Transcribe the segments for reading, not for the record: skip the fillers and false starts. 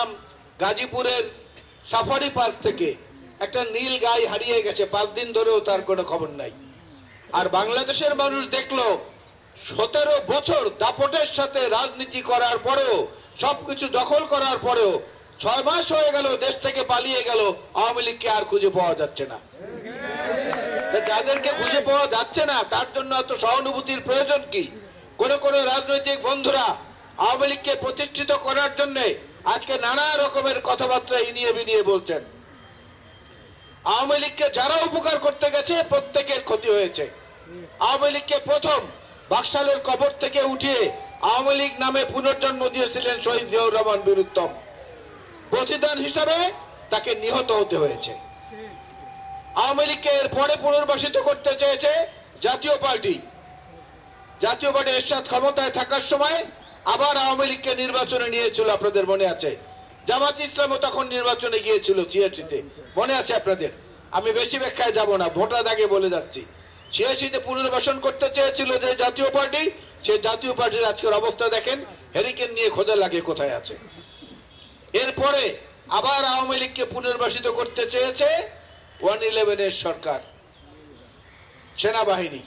শুনলাম গাজীপুরের safari park থেকে একটা নীল গাই হারিয়ে গেছে, 5 দিন ধরেও তার কোনো খবর নাই। আর বাংলাদেশের মানুষ দেখলো 17 বছর দাপটের সাথে রাজনীতি করার পরেও, সবকিছু দখল করার পরেও 6 মাস হয়ে গেল দেশ থেকে পালিয়ে গেল, আওয়ামী লীগকে আর খুঁজে পাওয়া যাচ্ছে না। যাদেরকে খুঁজে পাওয়া যাচ্ছে না তার জন্য এত সহানুভূতির প্রয়োজন কি? কোন কোন রাজনৈতিক বন্ধুরা আওয়ামী লীগকে প্রতিষ্ঠিত করার জন্য আজকে নানা রকমের কথাবার্তা ইনিয়ে বিনিয়ে বলছেন। আওয়ামী লীগকে যারা উপকার করতে গেছে প্রত্যেকের ক্ষতি হয়েছে। আওয়ামী লীগকে প্রথম বাকশালের কবর থেকে উঠিয়ে আওয়ামী লীগ নামে পুনর্জন্ম দিয়েছিলেন শহীদ জিয়াউর রহমান বীর উত্তম। প্রতিদান হিসাবে তাকে নিহত হতে হয়েছে। আওয়ামী লীগকে এরপরে পুনর্বাসিত করতে চেয়েছে জাতীয় পার্টি। জাতীয় পার্টি এরশাদ ক্ষমতায় থাকার সময় আবার আওয়ামী লীগকে নির্বাচনে নিয়েছিল, আপনাদের মনে আছে? জামাত ইসলামও তখন নির্বাচনে গিয়েছিল সিএসিতে, মনে আছে আপনাদের? আমি বেশি ব্যাখ্যায় যাব না, ভোটার আগে বলে যাচ্ছি। সিএসিতে পুনর্বাসন করতে চেয়েছিল যে জাতীয় পার্টি, সেই জাতীয় পার্টির আজকের অবস্থা দেখেন, হেরিকেন নিয়ে খোঁজা লাগে কোথায় আছে। এরপরে আবার আওয়ামী লীগকে পুনর্বাসিত করতে চেয়েছে 111 সরকার, সেনাবাহিনী।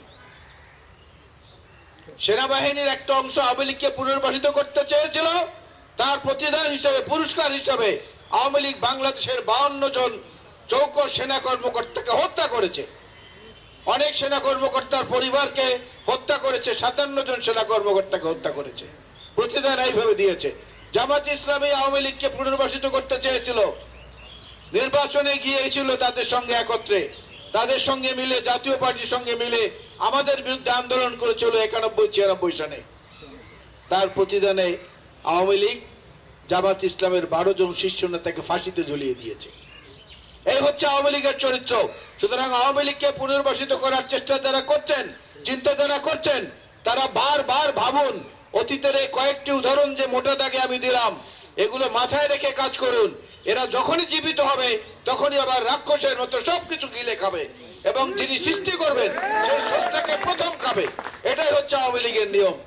সেনাবাহিনীর একটা অংশ আওয়ামী লীগকে পুনর্বাসিত করতে চেয়েছিল, তার প্রতিদান হিসাবে, পুরস্কার হিসাবে আওয়ামী লীগ বাংলাদেশের 52 জন চৌকো সেনা কর্মকর্তাকে হত্যা করেছে। অনেক সেনা কর্মকর্তার পরিবারকে হত্যা করেছে, 57 জন সেনা কর্মকর্তাকে হত্যা করেছে। প্রতিদান এইভাবে দিয়েছে। জামাত ইসলামী আওয়ামী লীগকে পুনর্বাসিত করতে চেয়েছিল, নির্বাচনে গিয়েছিল তাদের সঙ্গে একত্রে, তাদের সঙ্গে মিলে, জাতীয় পার্টির সঙ্গে মিলে আমাদের বিরুদ্ধে আন্দোলন করেছিল 91-96 সনে। তার প্রতিদানে আওয়ামী লীগ জামাত ইসলামের 12 জন শীর্ষ নেতাকে ফাঁসিতে ঝুলিয়ে দিয়েছে। এই হচ্ছে আওয়ামী লীগের চরিত্র। সুতরাং আওয়ামী লীগকে পুনর্বাসিত করার চেষ্টা যারা করছেন, চিন্তা যারা করছেন, তারা বারবার ভাবুন। অতীতের এই কয়েকটি উদাহরণ যে মোটা দাগে আমি দিলাম, এগুলো মাথায় রেখে কাজ করুন। এরা যখনই জীবিত হবে তখনই আবার রাক্ষসের মতো সবকিছু গিলে খাবে, এবং যিনি সৃষ্টি করবেন সেই স্রষ্টাকে প্রথম খাবে। এটাই হচ্ছে আওয়ামী লীগের নিয়ম।